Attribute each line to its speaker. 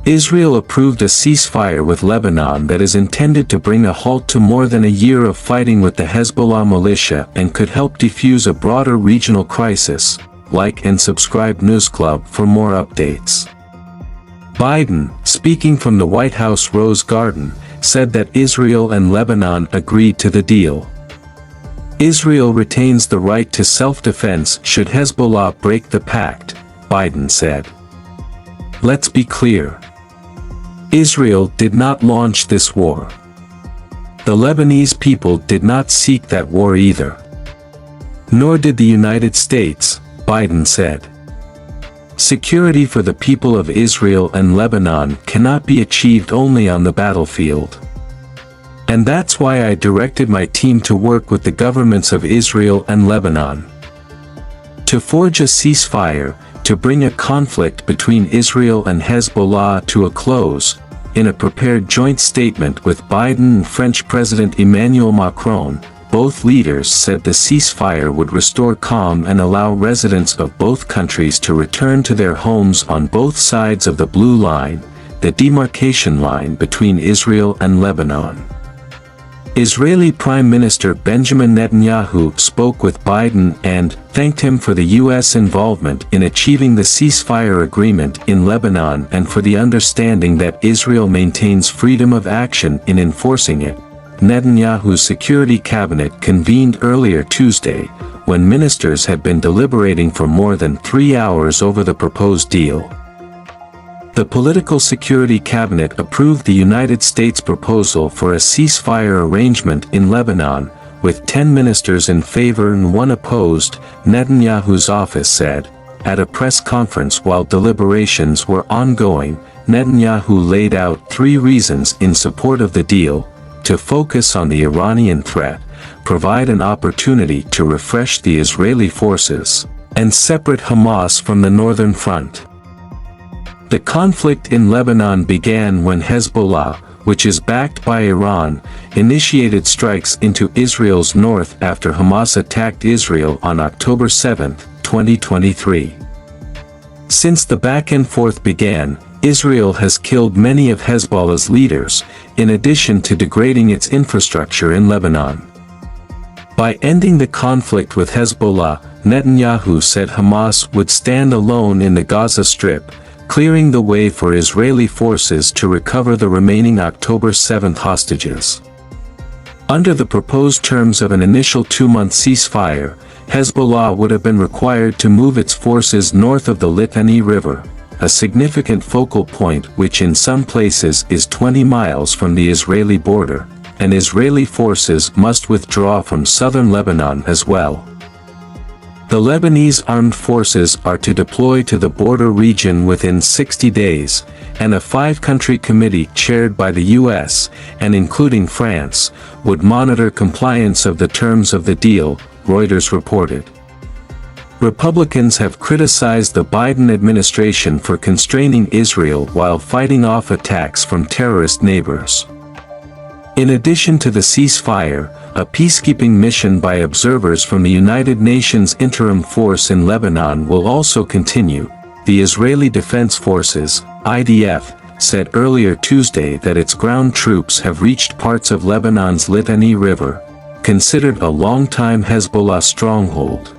Speaker 1: Israel approved a ceasefire with Lebanon that is intended to bring a halt to more than a year of fighting with the Hezbollah militia and could help defuse a broader regional crisis. Like and subscribe NewzClub for more updates. Biden, speaking from the White House Rose Garden, said that Israel and Lebanon agreed to the deal. Israel retains the right to self-defense should Hezbollah break the pact, Biden said. Let's be clear. Israel did not launch this war. The Lebanese people did not seek that war either. Nor did the United States, Biden said. Security for the people of Israel and Lebanon cannot be achieved only on the battlefield. And that's why I directed my team to work with the governments of Israel and Lebanon to forge a ceasefire, to bring a conflict between Israel and Hezbollah to a close. In a prepared joint statement with Biden and French President Emmanuel Macron, both leaders said the ceasefire would restore calm and allow residents of both countries to return to their homes on both sides of the Blue Line, the demarcation line between Israel and Lebanon. Israeli Prime Minister Benjamin Netanyahu spoke with Biden and thanked him for the U.S. involvement in achieving the ceasefire agreement in Lebanon and for the understanding that Israel maintains freedom of action in enforcing it. Netanyahu's security cabinet convened earlier Tuesday, when ministers had been deliberating for more than 3 hours over the proposed deal. The Political Security Cabinet approved the United States proposal for a ceasefire arrangement in Lebanon, with 10 ministers in favor and 1 opposed, Netanyahu's office said. At a press conference while deliberations were ongoing, Netanyahu laid out 3 reasons in support of the deal: to focus on the Iranian threat, provide an opportunity to refresh the Israeli forces, and separate Hamas from the northern front. The conflict in Lebanon began when Hezbollah, which is backed by Iran, initiated strikes into Israel's north after Hamas attacked Israel on October 7, 2023. Since the back-and-forth began, Israel has killed many of Hezbollah's leaders, in addition to degrading its infrastructure in Lebanon. By ending the conflict with Hezbollah, Netanyahu said Hamas would stand alone in the Gaza Strip, clearing the way for Israeli forces to recover the remaining October 7 hostages. Under the proposed terms of an initial 2-month ceasefire, Hezbollah would have been required to move its forces north of the Litani River, a significant focal point which in some places is 20 miles from the Israeli border, and Israeli forces must withdraw from southern Lebanon as well. The Lebanese armed forces are to deploy to the border region within 60 days, and a 5-country committee chaired by the U.S., and including France, would monitor compliance of the terms of the deal, Reuters reported. Republicans have criticized the Biden administration for constraining Israel while fighting off attacks from terrorist neighbors. In addition to the ceasefire, a peacekeeping mission by observers from the United Nations Interim Force in Lebanon will also continue. The Israeli Defense Forces, IDF, said earlier Tuesday that its ground troops have reached parts of Lebanon's Litani River, considered a long-time Hezbollah stronghold.